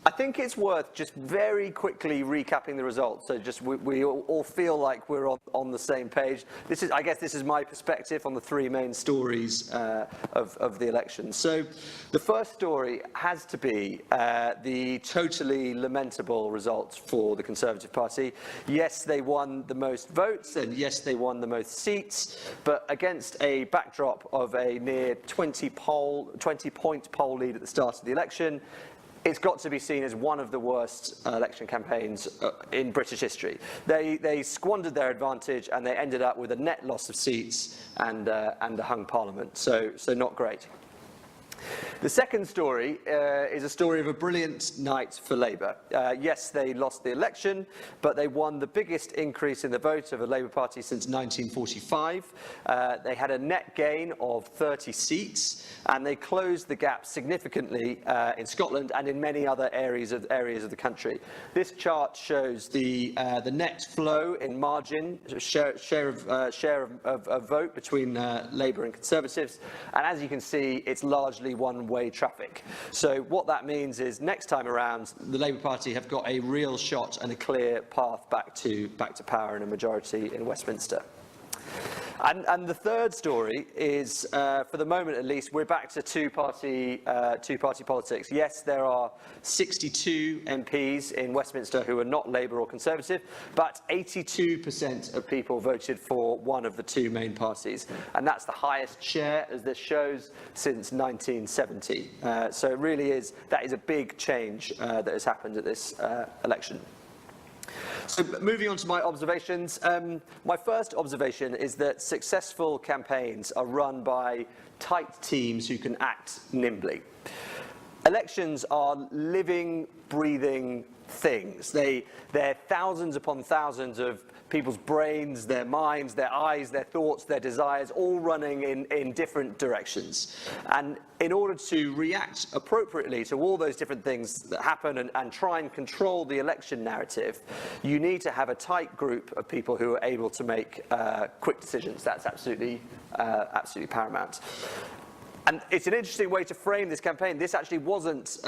I think it's worth just very quickly recapping the results, so just we all feel like we're on the same page. I guess this is my perspective on the three main stories of the election. So the first story has to be the totally lamentable results for the Conservative Party. Yes, they won the most votes, and yes, they won the most seats, but against a backdrop of a near 20-point poll lead at the start of the election, it's got to be seen as one of the worst election campaigns in British history. They squandered their advantage and they ended up with a net loss of seats and a hung parliament. So not great. The second story is a story of a brilliant night for Labour. Yes, they lost the election, but they won the biggest increase in the vote of a Labour Party since 1945. They had a net gain of 30 seats, and they closed the gap significantly in Scotland and in many other areas of the country. This chart shows the net flow in margin, share of vote between Labour and Conservatives, and as you can see, it's largely one-way traffic. So what that means is next time around, the Labour Party have got a real shot and a clear path back to power and a majority in Westminster. And the third story is, for the moment at least, we're back to two-party politics. Yes, there are 62 MPs in Westminster who are not Labour or Conservative, but 82% of people voted for one of the two main parties, and that's the highest share, as this shows, since 1970. So it really is, that is a big change that has happened at this election. So moving on to my observations, my first observation is that successful campaigns are run by tight teams who can act nimbly. Elections are living, breathing things. They're thousands upon thousands of people's brains, their minds, their eyes, their thoughts, their desires, all running in different directions. And in order to react appropriately to all those different things that happen and try and control the election narrative, you need to have a tight group of people who are able to make quick decisions. That's absolutely paramount. And it's an interesting way to frame this campaign. This actually wasn't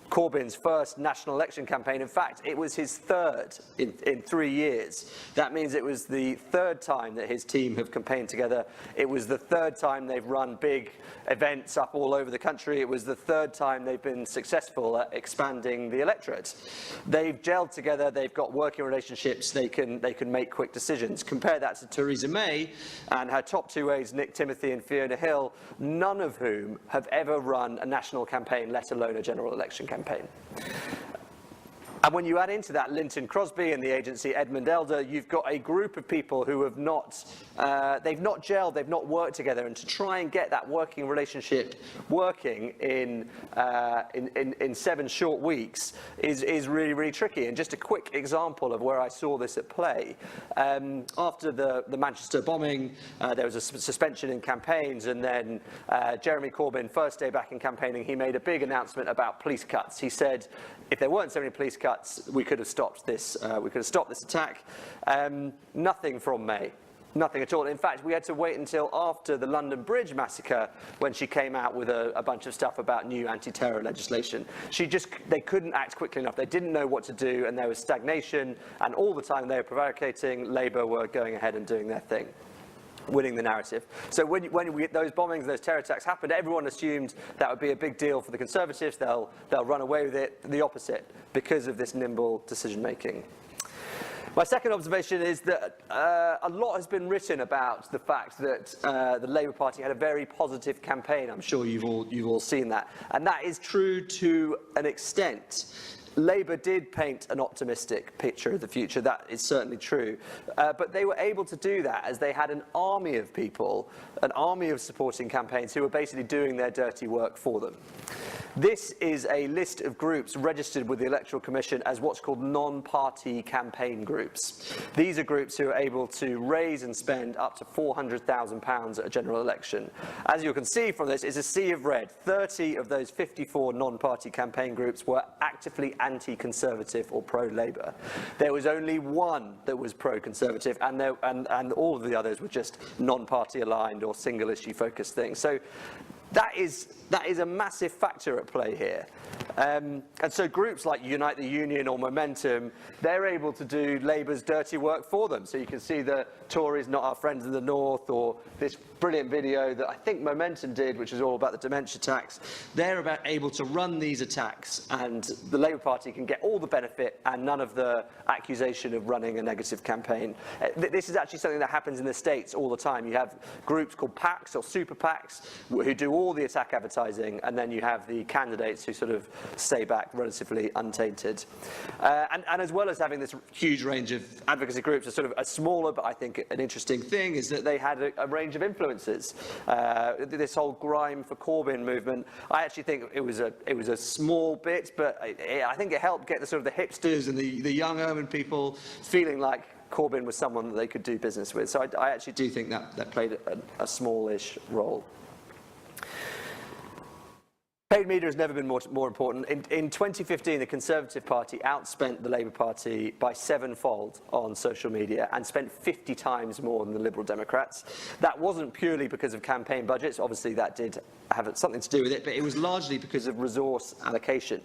Corbyn's first national election campaign. In fact, it was his third in 3 years. That means it was the third time that his team have campaigned together. It was the third time they've run big events up all over the country. It was the third time they've been successful at expanding the electorate. They've gelled together, they've got working relationships, they can make quick decisions. Compare that to Theresa May and her top two aides, Nick Timothy and Fiona Hill, none of whom have ever run a national campaign, let alone a general election campaign. And when you add into that Linton Crosby and the agency Edmund Elder, you've got a group of people who have they've not gelled, they've not worked together, and to try and get that working relationship working in 7 short weeks is really, really tricky. And just a quick example of where I saw this at play. After the Manchester bombing, there was a suspension in campaigns, and then Jeremy Corbyn, first day back in campaigning, he made a big announcement about police cuts. He said, if there weren't so many police cuts, we could have stopped this. We could have stopped this attack. Nothing from May. Nothing at all. In fact, we had to wait until after the London Bridge massacre when she came out with a bunch of stuff about new anti-terror legislation. They couldn't act quickly enough. They didn't know what to do, and there was stagnation. And all the time they were prevaricating, Labour were going ahead and doing their thing, winning the narrative. So when those bombings, those terror attacks happened, everyone assumed that would be a big deal for the Conservatives. They'll run away with it. The opposite, because of this nimble decision making. My second observation is that a lot has been written about the fact that the Labour Party had a very positive campaign. I'm sure you've all seen that, and that is true to an extent. Labour did paint an optimistic picture of the future, that is certainly true, but they were able to do that as they had an army of people, an army of supporting campaigns who were basically doing their dirty work for them. This is a list of groups registered with the Electoral Commission as what's called non-party campaign groups. These are groups who are able to raise and spend up to £400,000 at a general election. As you can see from this, it's a sea of red. 30 of those 54 non-party campaign groups were actively anti-Conservative or pro-Labour. There was only one that was pro-Conservative, and all of the others were just non-party aligned or single-issue focused things. So that is a massive factor at play here. And so groups like Unite the Union or Momentum, they're able to do Labour's dirty work for them. So you can see the Tories not our friends in the north, or this brilliant video that I think Momentum did, which is all about the dementia tax. They're able to run these attacks, and the Labour Party can get all the benefit and none of the accusation of running a negative campaign. This is actually something that happens in the States all the time. You have groups called PACs or super PACs who do all the attack advertising, and then you have the candidates who sort of stay back relatively untainted. And as well as having this huge range of advocacy groups, a smaller but I think an interesting thing is that they had a range of influences. This whole Grime for Corbyn movement, I actually think it was a small bit, but I think it helped get the sort of the hipsters and the young urban people feeling like Corbyn was someone that they could do business with. So I actually do think that played a smallish role. Paid media has never been more important. In 2015, the Conservative Party outspent the Labour Party by 7-fold on social media and spent 50 times more than the Liberal Democrats. That wasn't purely because of campaign budgets. Obviously, that did have something to do with it, but it was largely because of resource allocation.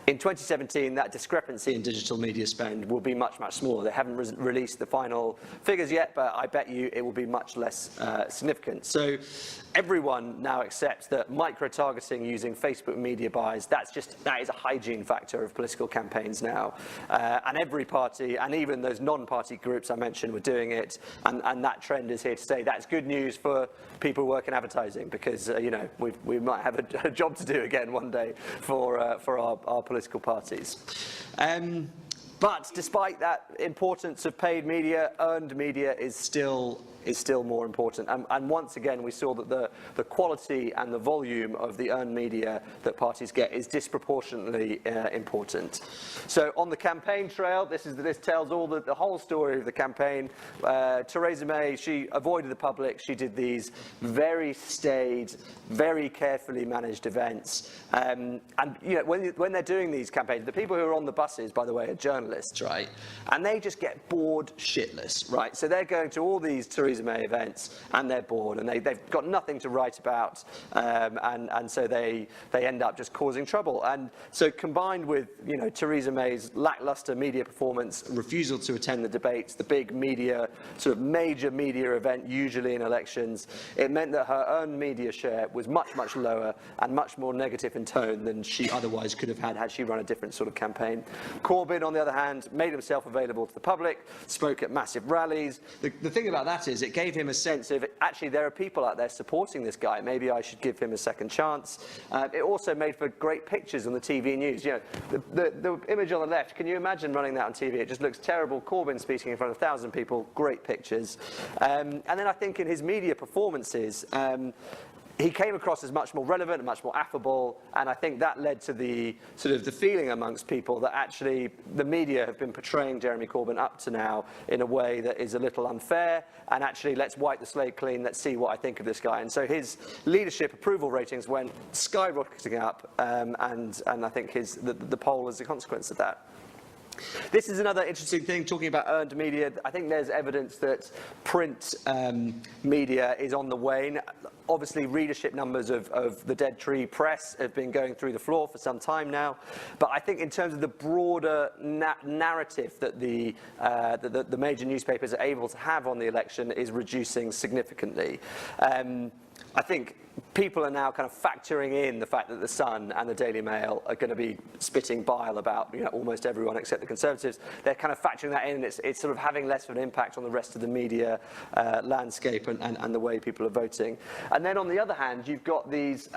In 2017, that discrepancy in digital media spend will be much, much smaller. They haven't released the final figures yet, but I bet you it will be much less significant. So everyone now accepts that micro-targeting using Facebook media buys, that is a hygiene factor of political campaigns now. And every party, and even those non-party groups I mentioned, were doing it, and that trend is here to stay. That's good news for people who work in advertising, because we might have a job to do again one day for our political parties. But despite that importance of paid media, earned media is still more important. And once again, we saw that the quality and the volume of the earned media that parties get is disproportionately important. So on the campaign trail, this tells all the whole story of the campaign. Theresa May, she avoided the public. She did these very staid, very carefully managed events. And when they're doing these campaigns, the people who are on the buses, by the way, are journalists, right? And they just get bored shitless, right? So they're going to all these Theresa May events, and they're bored, and they've got nothing to write about, and so they end up just causing trouble. And so combined with Theresa May's lackluster media performance, refusal to attend the debates, the big media, sort of major media event usually in elections, it meant that her earned media share was much, much lower and much more negative in tone than she otherwise could have had she run a different sort of campaign. Corbyn, on the other hand, made himself available to the public, spoke at massive rallies. The thing about that is it gave him a sense of, actually, there are people out there supporting this guy. Maybe I should give him a second chance. It also made for great pictures on the TV news. The image on the left, can you imagine running that on TV? It just looks terrible. Corbyn speaking in front of 1,000 people, great pictures. And then I think in his media performances, he came across as much more relevant and much more affable, and I think that led to the sort of the feeling amongst people that actually the media have been portraying Jeremy Corbyn up to now in a way that is a little unfair, and actually let's wipe the slate clean, let's see what I think of this guy. And so his leadership approval ratings went skyrocketing up, and I think the poll is a consequence of that. This is another interesting thing, talking about earned media. I think there's evidence that print media is on the wane. Obviously, readership numbers of the Dead Tree Press have been going through the floor for some time now. But I think in terms of the broader narrative that the major newspapers are able to have on the election is reducing significantly. I think people are now kind of factoring in the fact that the Sun and the Daily Mail are going to be spitting bile about almost everyone except the Conservatives. They're kind of factoring that in, and it's sort of having less of an impact on the rest of the media landscape and the way people are voting. And then on the other hand, you've got these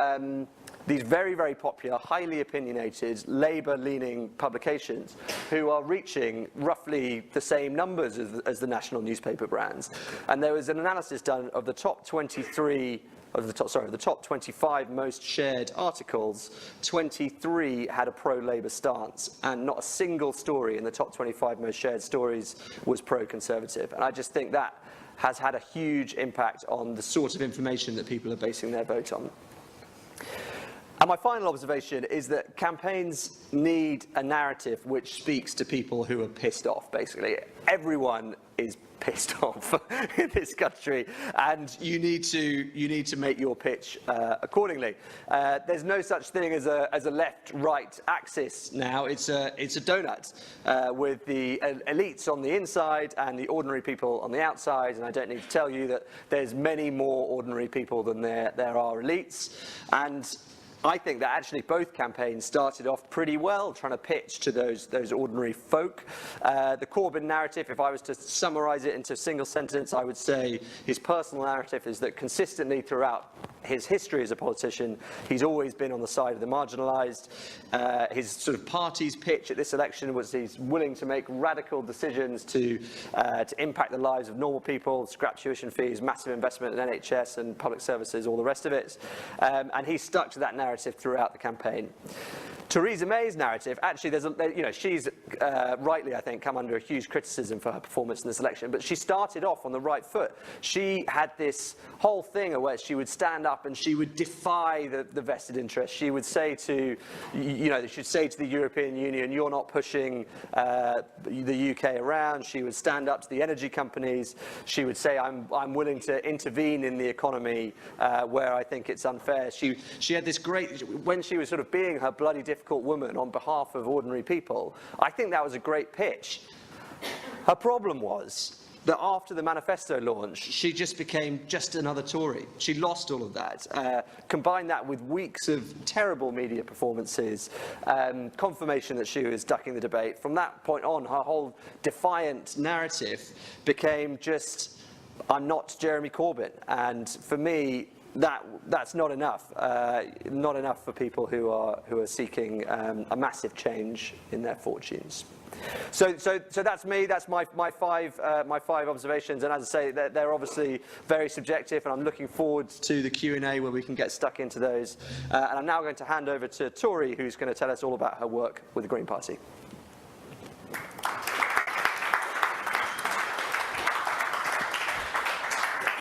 very, very popular, highly opinionated, Labour-leaning publications who are reaching roughly the same numbers as the national newspaper brands. And there was an analysis done of the top 25 most shared articles. 23 had a pro-Labour stance, and not a single story in the top 25 most shared stories was pro-Conservative. And I just think that has had a huge impact on the sort of information that people are basing their vote on. And my final observation is that campaigns need a narrative which speaks to people who are pissed off, basically. Everyone is pissed off in this country, and you need to make your pitch accordingly. There's no such thing as a left-right axis now. It's a donut with the elites on the inside and the ordinary people on the outside. And I don't need to tell you that there's many more ordinary people than there are elites. And I think that actually both campaigns started off pretty well, trying to pitch to those ordinary folk. The Corbyn narrative, if I was to summarise it into a single sentence, I would say his personal narrative is that consistently throughout his history as a politician, he's always been on the side of the marginalised. His sort of party's pitch at this election was he's willing to make radical decisions to impact the lives of normal people, scrap tuition fees, massive investment in NHS and public services, all the rest of it. And he stuck to that narrative throughout the campaign. Theresa May's narrative, actually, she's rightly, I think, come under a huge criticism for her performance in this election, but she started off on the right foot. She had this whole thing where she would stand up and she would defy the vested interests. She would say to, she'd say to the European Union, "You're not pushing the UK around." She would stand up to the energy companies. She would say, "I'm willing to intervene in the economy where I think it's unfair." She had this great, when she was sort of being her bloody difficult woman on behalf of ordinary people, I think that was a great pitch. Her problem was that after the manifesto launch, she just became just another Tory. She lost all of that. Combine that with weeks of terrible media performances, confirmation that she was ducking the debate. From that point on, her whole defiant narrative became just, "I'm not Jeremy Corbyn." And for me, that's not enough. Not enough for people who are seeking a massive change in their fortunes. So that's me. That's my five observations. And as I say, they're obviously very subjective. And I'm looking forward to the Q&A where we can get stuck into those. And I'm now going to hand over to Tori, who's going to tell us all about her work with the Green Party.